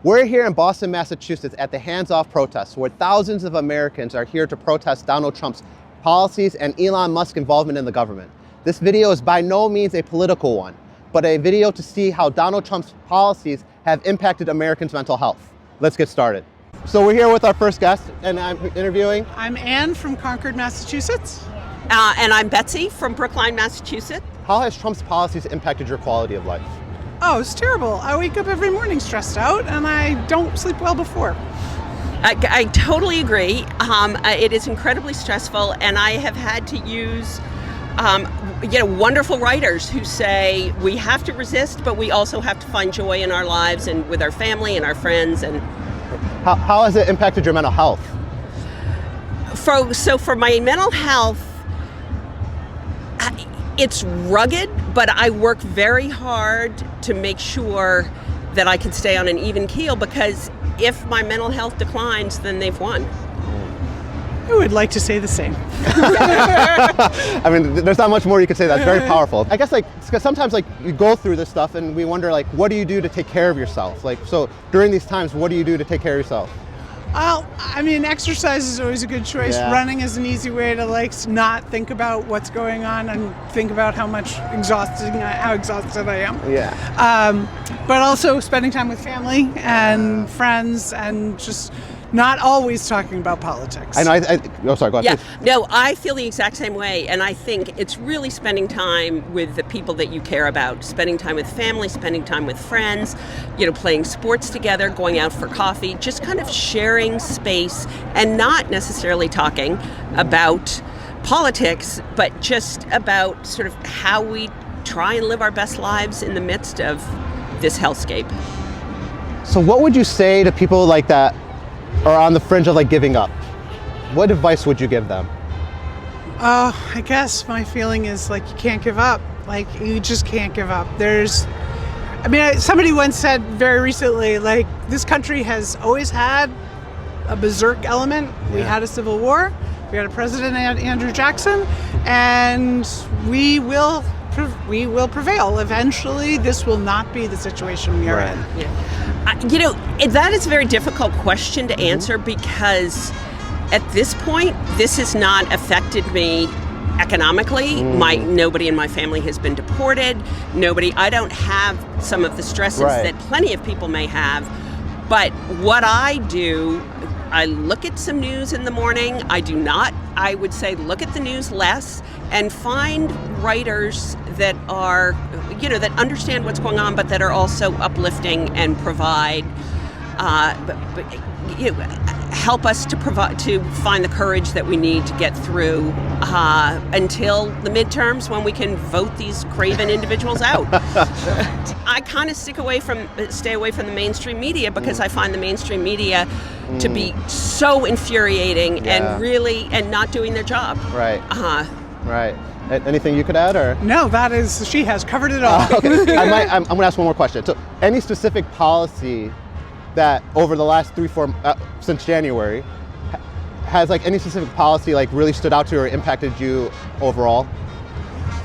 We're here in Boston, Massachusetts at the Hands Off protest, where thousands of Americans are here to protest Donald Trump's policies and Elon Musk's involvement in the government. This video is by no means a political one, but a video to see how Donald Trump's policies have impacted Americans' mental health. Let's get started. So we're here with our first guest, and I'm interviewing. I'm Anne from Concord, Massachusetts. And I'm Betsy from Brookline, Massachusetts. How has Trump's policies impacted your quality of life? Oh, it's terrible. I wake up every morning stressed out, and I don't sleep well before. I totally agree. It is incredibly stressful, and I have had to use wonderful writers who say we have to resist, but we also have to find joy in our lives and with our family and our friends. And how has it impacted your mental health? For my mental health, it's rugged, but I work very hard to make sure that I can stay on an even keel, because if my mental health declines, then they've won. I would like to say the same. I mean, there's not much more you could say. That's very powerful. I guess because sometimes you go through this stuff and we wonder what do you do to take care of yourself? So during these times, what do you do to take care of yourself? Well, I mean, exercise is always a good choice. Yeah. Running is an easy way to not think about what's going on and think about how exhausted I am. Yeah. But also spending time with family and friends, and just not always talking about politics. I know. Oh, sorry. Go ahead. Yeah. Please. No, I feel the exact same way, and I think it's really spending time with the people that you care about, spending time with family, spending time with friends, playing sports together, going out for coffee, just kind of sharing space and not necessarily talking about politics, but just about sort of how we try and live our best lives in the midst of this hellscape. So what would you say to people like that are on the fringe of giving up? What advice would you give them? I guess my feeling is you can't give up. You just can't give up. Somebody once said very recently, this country has always had a berserk element. We had a civil war. We had a president, Andrew Jackson, and we will prevail. Eventually, this will not be the situation we are in. Yeah. That is a very difficult question to answer, because at this point, this has not affected me economically. Nobody in my family has been deported. I don't have some of the stresses that plenty of people may have. But what I do, I look at some news in the morning. I would say look at the news less and find writers that are, that understand what's going on, but that are also uplifting and provide, help us to find the courage that we need to get through until the midterms, when we can vote these craven individuals out. I kind of stay away from the mainstream media, because I find the mainstream media to be so infuriating and not doing their job. Right. Right. Anything you could add, or? No, she has covered it all. Okay. I'm going to ask one more question. So, any specific policy that over the last since January, has any specific policy really stood out to you or impacted you overall?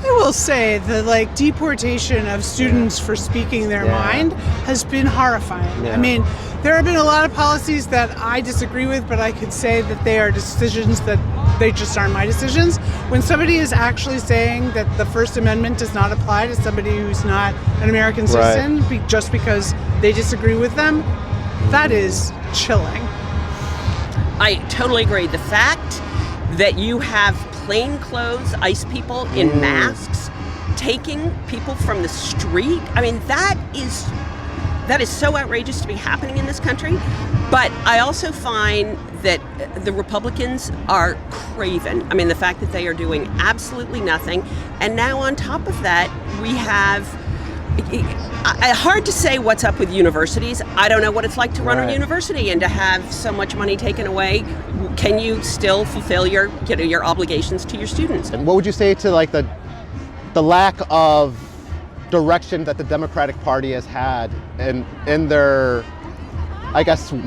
I will say the deportation of students for speaking their mind has been horrifying. Yeah. I mean, there have been a lot of policies that I disagree with, but I could say that they are decisions that they just aren't my decisions. When somebody is actually saying that the First Amendment does not apply to somebody who's not an American citizen just because they disagree with them, that is chilling. I totally agree. The fact that you have plainclothes ICE people in masks taking people from the street, that is so outrageous to be happening in this country. But I also find that the Republicans are craven. The fact that they are doing absolutely nothing. And now on top of that, we have hard to say what's up with universities. I don't know what it's like to run a university and to have so much money taken away. Can you still fulfill your obligations to your students? And what would you say to the lack of direction that the Democratic Party has had in their,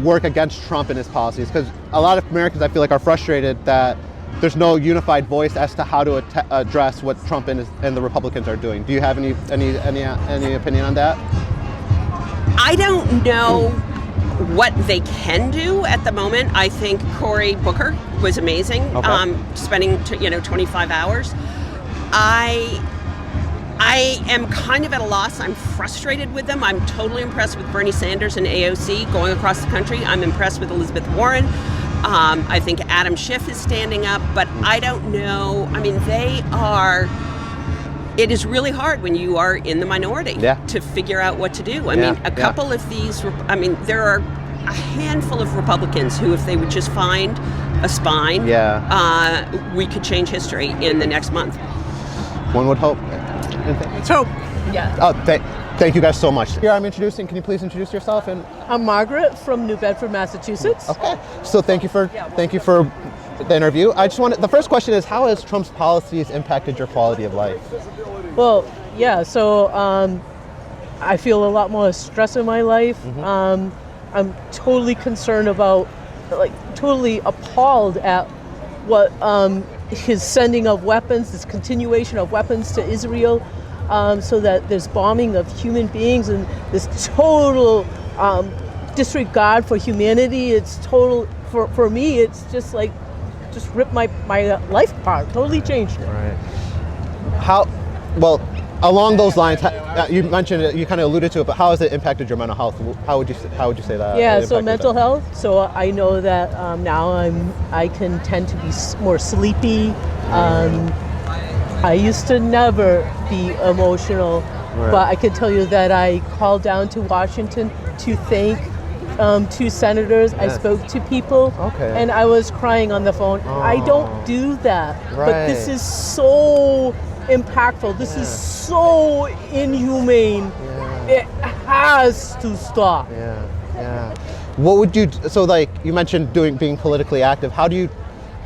work against Trump and his policies? Because a lot of Americans, I feel are frustrated that there's no unified voice as to how to address what Trump and the Republicans are doing. Do you have any opinion on that? I don't know what they can do at the moment, I think Cory Booker was amazing. Okay. Spending 25 hours. I am kind of at a loss. I'm frustrated with them. I'm totally impressed with Bernie Sanders and AOC going across the country. I'm impressed with Elizabeth Warren. I think Adam Schiff is standing up, but I don't know. I mean, it is really hard when you are in the minority to figure out what to do. I mean, a couple of these, there are a handful of Republicans who, if they would just find a spine, we could change history in the next month. One would hope. Let's hope. Yeah. Oh, thank you guys so much. Here I'm introducing. Can you please introduce yourself? And I'm Margaret from New Bedford, Massachusetts. okay. So thank you for the interview. The first question is, how has Trump's policies impacted your quality of life? Well, yeah. So I feel a lot more stress in my life. I'm totally concerned about, totally appalled at what his sending of weapons, this continuation of weapons to Israel, so that there's bombing of human beings and this total disregard for humanity. It's total, for me, it's just ripped my life apart, totally changed it. Right. Along those lines, you mentioned it, you kind of alluded to it, but how has it impacted your mental health? How would you say that? Yeah, so mental health. So I know that now I can tend to be more sleepy. I used to never be emotional, but I can tell you that I called down to Washington to thank 2 senators. I spoke to people, and I was crying on the phone. I don't do that, but this is so impactful. This is so inhumane. It has to stop. What would you, you mentioned being politically active. How do you,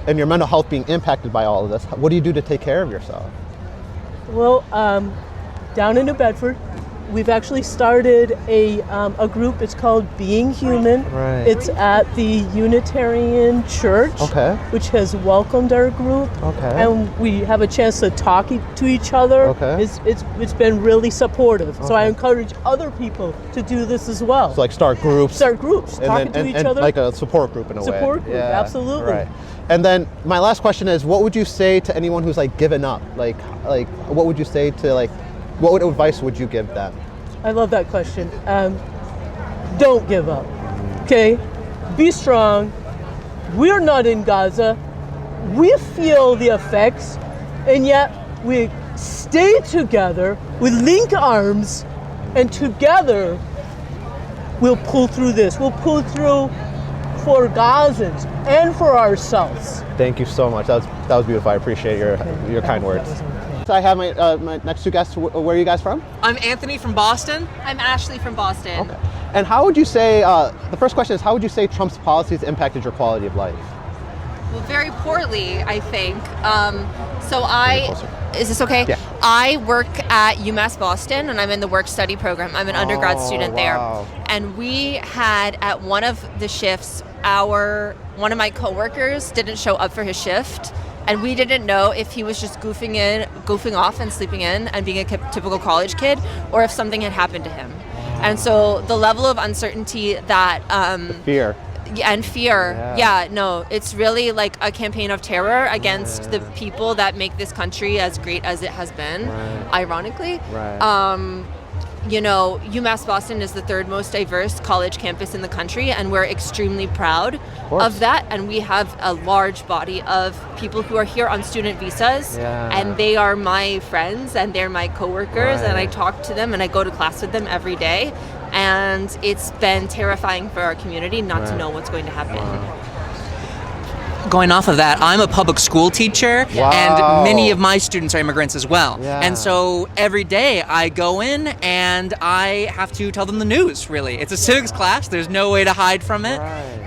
and your mental health being impacted by all of this, what do you do to take care of yourself? Well, down in New Bedford, we've actually started a group. It's called Being Human. Right. It's at the Unitarian Church, which has welcomed our group. And we have a chance to talk to each other. It's been really supportive. So I encourage other people to do this as well. So start groups. Talking to each other. Like a support group in a way. Support group, absolutely. Right. And then my last question is, what would you say to anyone who's given up? What would you say to what advice would you give them? I love that question. Don't give up, okay? Be strong. We're not in Gaza. We feel the effects, and yet we stay together, we link arms, and together we'll pull through this. We'll pull through for Gazans and for ourselves. Thank you so much. That was beautiful. I appreciate your kind words. So I have my next 2 guests. Where are you guys from? I'm Anthony from Boston. I'm Ashley from Boston. Okay. And how would you say, the first question is, how would you say Trump's policies impacted your quality of life? Well, very poorly, I think. Is this okay? Yeah. I work at UMass Boston, and I'm in the work-study program. I'm an undergrad student there. And we had, at one of the shifts, one of my coworkers didn't show up for his shift. And we didn't know if he was just goofing off and sleeping in and being a typical college kid, or if something had happened to him. And so the level of uncertainty that fear. It's really like a campaign of terror against the people that make this country as great as it has been, ironically. UMass Boston is the 3rd most diverse college campus in the country, and we're extremely proud of that. And we have a large body of people who are here on student visas, and they are my friends and they're my coworkers, and I talk to them and I go to class with them every day. And it's been terrifying for our community not to know what's going to happen. Going off of that, I'm a public school teacher, and many of my students are immigrants as well. And so every day I go in and I have to tell them the news, really. It's a civics class, there's no way to hide from it,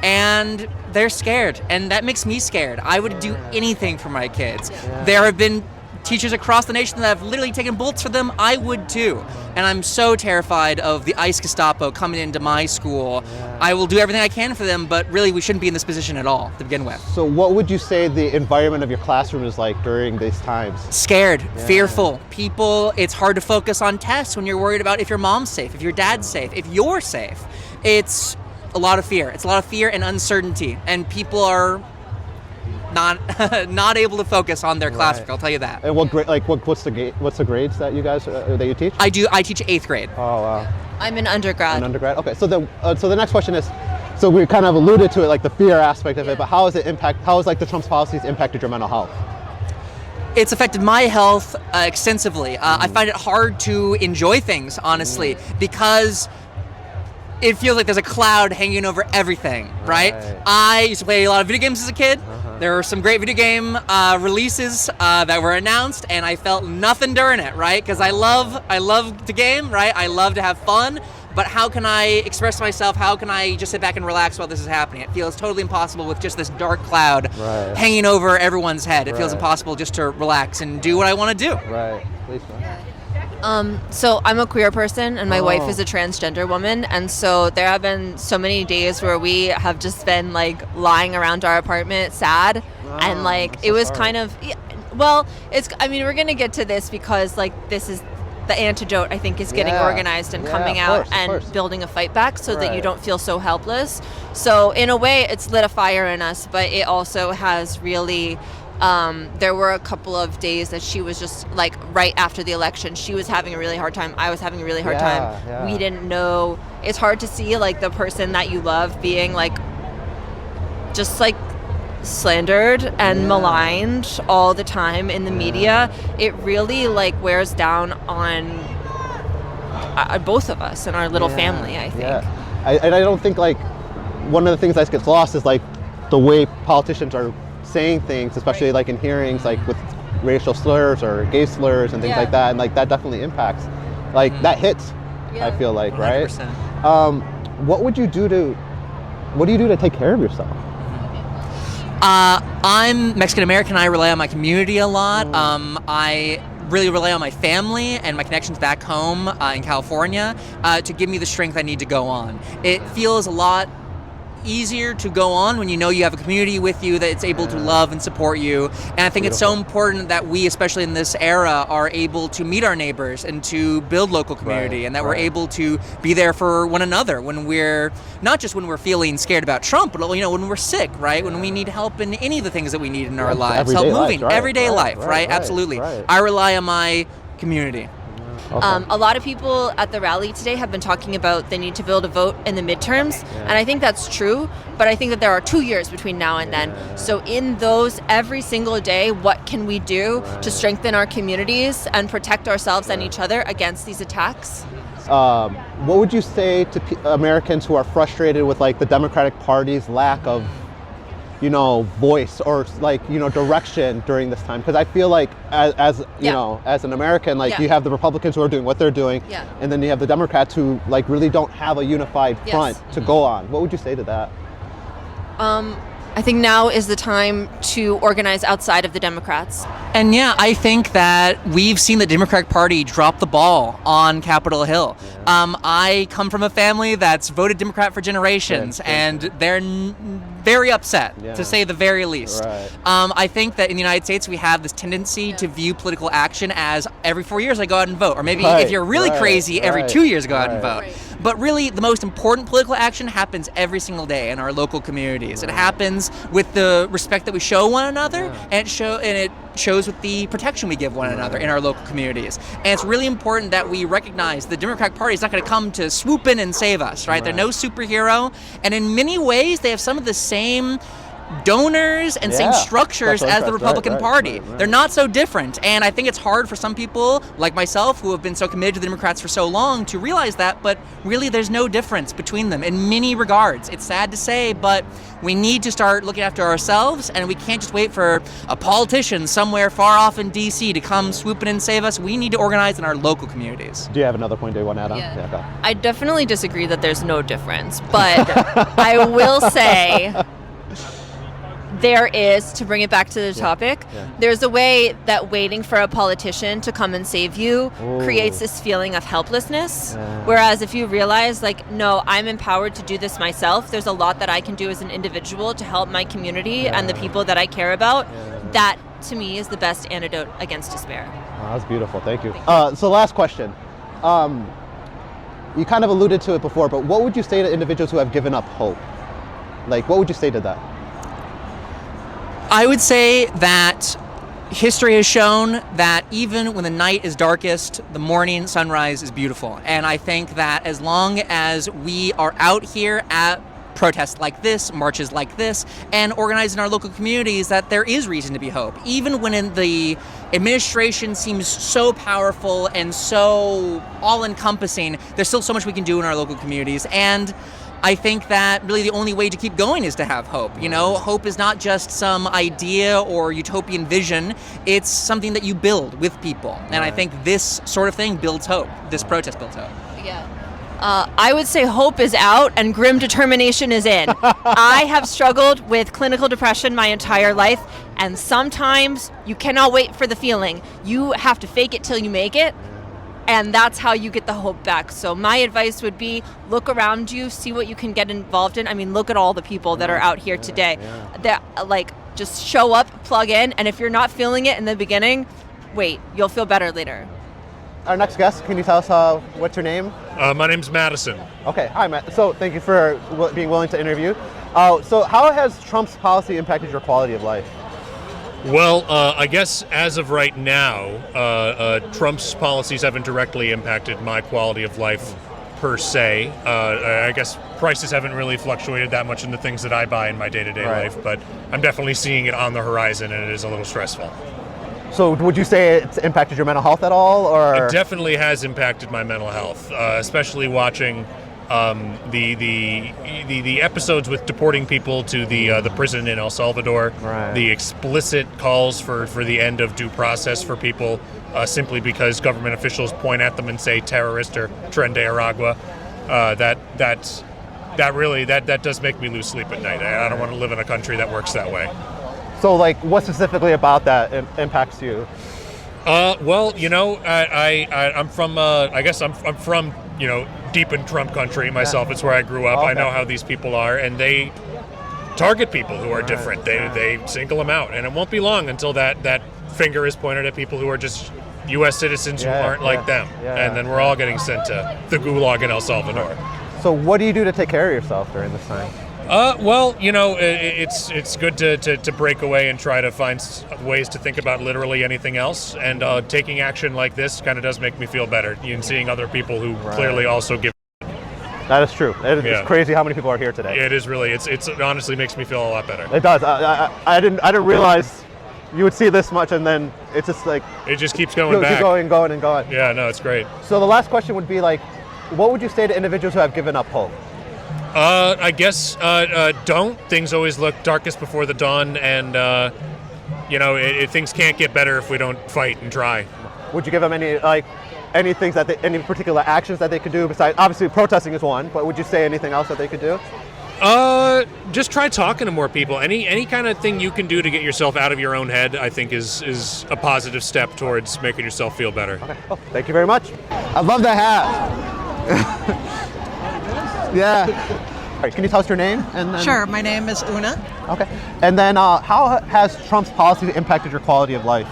and they're scared, and that makes me scared. I would do anything for my kids. There have been teachers across the nation that have literally taken bullets for them. I would too. And I'm so terrified of the ICE Gestapo coming into my school. I will do everything I can for them, but really we shouldn't be in this position at all to begin with. So what would you say the environment of your classroom is like during these times? Scared, fearful. People, it's hard to focus on tests when you're worried about if your mom's safe, if your dad's safe, if you're safe. It's a lot of fear. It's a lot of fear and uncertainty, and people are not able to focus on their classwork. I'll tell you that. And what grade? Like what's the grades that you guys that you teach? I teach 8th grade. Oh wow. I'm an undergrad. An undergrad. Okay. So the next question is, so we kind of alluded to it, like the fear aspect of it, but how has like the Trump's policies impacted your mental health? It's affected my health extensively. I find it hard to enjoy things, honestly, because it feels like there's a cloud hanging over everything, right? I used to play a lot of video games as a kid. There were some great video game releases that were announced, and I felt nothing during it, right? Because I love to game, right? I love to have fun, but how can I express myself? How can I just sit back and relax while this is happening? It feels totally impossible with just this dark cloud hanging over everyone's head. It feels impossible just to relax and do what I want to do. Right. Please, So I'm a queer person, and my wife is a transgender woman, and so there have been so many days where we have just been like lying around our apartment sad, and like it was kind of, well, it's, I mean, we're gonna get to this because like this is the antidote, I think, is getting organized and coming out and building a fight back so that you don't feel so helpless. So in a way, it's lit a fire in us, but it also has really. There were a couple of days that she was just like right after the election, she was having a really hard time. I was having a really hard time. We didn't know. It's hard to see like the person that you love being like just like slandered and maligned all the time in the media. It really like wears down on both of us and our little family, I think. I don't think like one of the things that gets lost is like the way politicians are saying things, especially like in hearings, like with racial slurs or gay slurs and things like that, and like that definitely impacts, like that hits. I feel like 100%. What do you do to take care of yourself? I'm Mexican American. I rely on my community a lot. I really rely on my family and my connections back home in California to give me the strength I need to go on. It feels a lot easier to go on when you know you have a community with you that's able to love and support you. And I think it's so important that we, especially in this era, are able to meet our neighbors and to build local community, and that we're able to be there for one another when we're, not just when we're feeling scared about Trump, but when we're sick, right? When we need help in any of the things that we need in our lives. Help moving, everyday life, right? Absolutely. I rely on my community. A lot of people at the rally today have been talking about the need to build a vote in the midterms, and I think that's true, but I think that there are 2 years between now and then. So in those, every single day, what can we do to strengthen our communities and protect ourselves and each other against these attacks? What would you say to Americans who are frustrated with like the Democratic Party's lack of voice or like direction during this time? Because I feel like as an American, like you have the Republicans who are doing what they're doing, and then you have the Democrats who like really don't have a unified front to go on. What would you say to that? I think now is the time to organize outside of the Democrats. And I think that we've seen the Democratic Party drop the ball on Capitol Hill. I come from a family that's voted Democrat for generations, and they're very upset, to say the very least. I think that in the United States we have this tendency to view political action as every 4 years I go out and vote, or maybe if you're really crazy, every 2 years go out and vote. But really, the most important political action happens every single day in our local communities. It happens with the respect that we show one another, and it shows with the protection we give one another in our local communities. And it's really important that we recognize the Democratic Party is not going to come to swoop in and save us, right? They're no superhero, and in many ways, they have some of the same donors and same structures as the Republican Party. They're not so different, and I think it's hard for some people like myself who have been so committed to the Democrats for so long to realize that, but really there's no difference between them in many regards. It's sad to say, but we need to start looking after ourselves, and we can't just wait for a politician somewhere far off in DC to come swoop in and save us. We need to organize in our local communities. Do you have another point that you want to add on? Okay. I definitely disagree that there's no difference, but I will say there is, to bring it back to the topic, there's a way that waiting for a politician to come and save you creates this feeling of helplessness. Whereas if you realize, like, no, I'm empowered to do this myself, there's a lot that I can do as an individual to help my community and the people that I care about, that to me is the best antidote against despair. Oh, that's beautiful. Thank you. So last question. You kind of alluded to it before, but what would you say to individuals who have given up hope? Like, what would you say to that? I would say that history has shown that even when the night is darkest, the morning sunrise is beautiful. And I think that as long as we are out here at protests like this, marches like this, and organized in our local communities, that there is reason to be hope. Even when the administration seems so powerful and so all-encompassing, there's still so much we can do in our local communities. And I think that really the only way to keep going is to have hope. You know, hope is not just some idea or utopian vision. It's something that you build with people. And I think this sort of thing builds hope. This protest builds hope. Yeah. I would say hope is out and grim determination is in. I have struggled with clinical depression my entire life, and sometimes you cannot wait for the feeling. You have to fake it till you make it. And that's how you get the hope back. So my advice would be look around you, see what you can get involved in. I mean, look at all the people that are out here today. That like just show up, plug in, and if you're not feeling it in the beginning, wait, you'll feel better later. Our next guest, can you tell us what's your name? My name's Madison. Okay, hi Matt. So thank you for being willing to interview. So how has Trump's policy impacted your quality of life? Well, I guess as of right now, Trump's policies haven't directly impacted my quality of life per se. I guess prices haven't really fluctuated that much in the things that I buy in my day-to-day life, but I'm definitely seeing it on the horizon, and it is a little stressful. So would you say it's impacted your mental health at all, or? It definitely has impacted my mental health, especially watching the episodes with deporting people to the prison in El Salvador, the explicit calls for the end of due process for people simply because government officials point at them and say terrorist or Tren de Aragua. That really does make me lose sleep at night. I don't want to live in a country that works that way. So, like, what specifically about that impacts you? Well, you know, I'm from. I guess I'm from, you know, deep in Trump country myself. It's where I grew up. Okay. I know how these people are, and they target people who are different. They single them out, and it won't be long until that finger is pointed at people who are just U.S. citizens who aren't like them, and then we're all getting sent to the gulag in El Salvador. So, what do you do to take care of yourself during this time? Well, you know, it's good to break away and try to find ways to think about literally anything else. And taking action like this kind of does make me feel better. And seeing other people who clearly also give. That is true. It's crazy how many people are here today. It is really. It honestly makes me feel a lot better. It does. I didn't realize you would see this much, and then it's just like it just keeps going back. Going and going. Yeah, no, it's great. So the last question would be like, what would you say to individuals who have given up hope? I guess don't. Things always look darkest before the dawn, and you know, things can't get better if we don't fight and try. Would you give them any things any particular actions that they could do besides, obviously protesting is one, but would you say anything else that they could do? Just try talking to more people. Any kind of thing you can do to get yourself out of your own head, I think is a positive step towards making yourself feel better. Okay. Oh, thank you very much. I love the hat. Yeah. All right, can you tell us your name? And then... Sure, my name is Una. Okay. And then how has Trump's policy impacted your quality of life?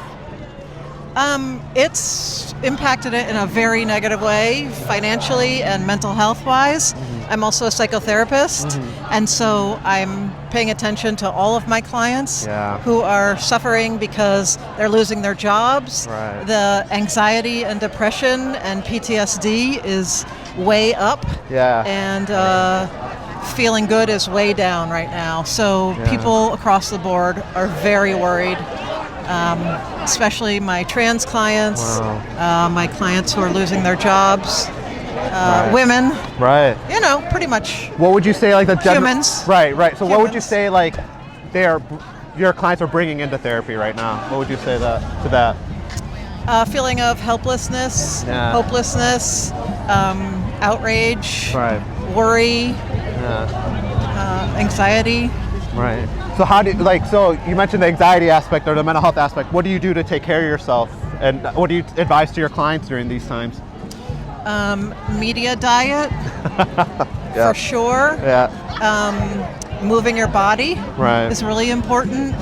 It's impacted it in a very negative way, financially and mental health wise. Mm-hmm. I'm also a psychotherapist, and so I'm paying attention to all of my clients who are suffering because they're losing their jobs. Right. The anxiety and depression and PTSD is way up. Yeah. And feeling good is way down right now. So people across the board are very worried. Especially my trans clients, my clients who are losing their jobs, women. Right. You know, pretty much. What would you say, like the humans? Right. So, what would you say, like, your clients are bringing into therapy right now? What would you say to that? Feeling of helplessness, hopelessness, outrage, worry, anxiety. Right. So how do so you mentioned the anxiety aspect or the mental health aspect. What do you do to take care of yourself, and what do you advise to your clients during these times? Media diet, for sure. Yeah. Moving your body is really important.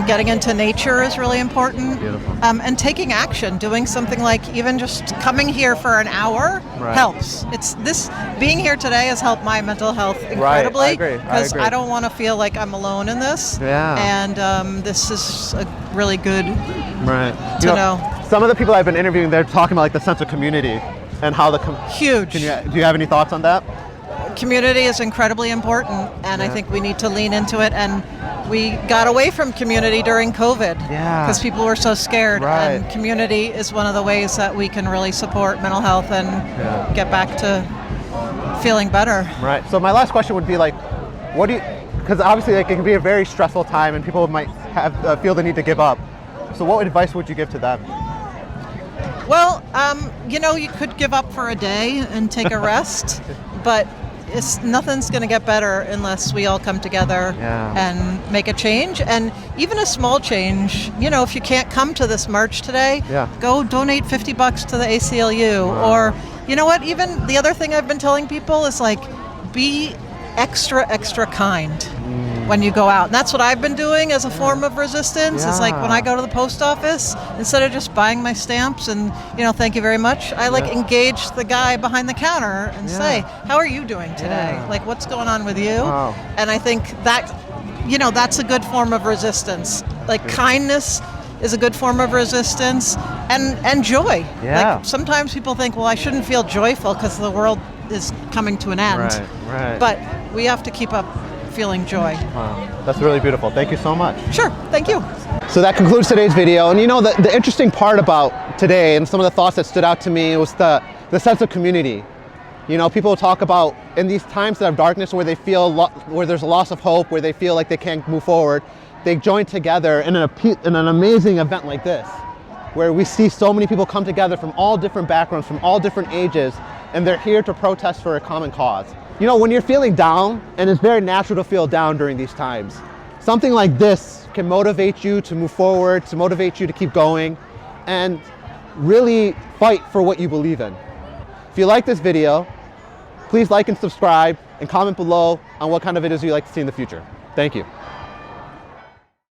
Getting into nature is really important. Beautiful. And taking action, doing something like even just coming here for an hour helps. Being here today has helped my mental health incredibly. I agree. Because I don't want to feel like I'm alone in this. Yeah. And this is a really good to know. Some of the people I've been interviewing, they're talking about like the sense of community and how huge. Do you have any thoughts on that? Community is incredibly important, and I think we need to lean into it. And we got away from community during COVID because people were so scared. And community is one of the ways that we can really support mental health and get back to feeling better. Right. So my last question would be like, what do you? Because obviously, like, it can be a very stressful time, and people might have feel the need to give up. So what advice would you give to them? Well, you could give up for a day and take a rest, but nothing's going to get better unless we all come together and make a change. And even a small change, if you can't come to this march today, go donate $50 to the ACLU. Or, you know what, even the other thing I've been telling people is like, be extra kind when you go out. And that's what I've been doing as a form of resistance. It's like when I go to the post office, instead of just buying my stamps and, thank you very much, I engage the guy behind the counter and say, how are you doing today? Like, what's going on with you? And I think that, that's a good form of resistance. Like, kindness is a good form of resistance, and joy. Like, sometimes people think, well, I shouldn't feel joyful because the world is coming to an end. Right. But we have to keep up feeling joy. Wow, that's really beautiful. Thank you so much. Sure, thank you. So that concludes today's video. And the interesting part about today and some of the thoughts that stood out to me was the sense of community. People talk about in these times of darkness where they feel where there's a loss of hope, where they feel like they can't move forward, they join together in an amazing event like this, where we see so many people come together from all different backgrounds, from all different ages, and they're here to protest for a common cause. When you're feeling down, and it's very natural to feel down during these times, something like this can motivate you to move forward, to motivate you to keep going, and really fight for what you believe in. If you like this video, please like and subscribe, and comment below on what kind of videos you'd like to see in the future. Thank you.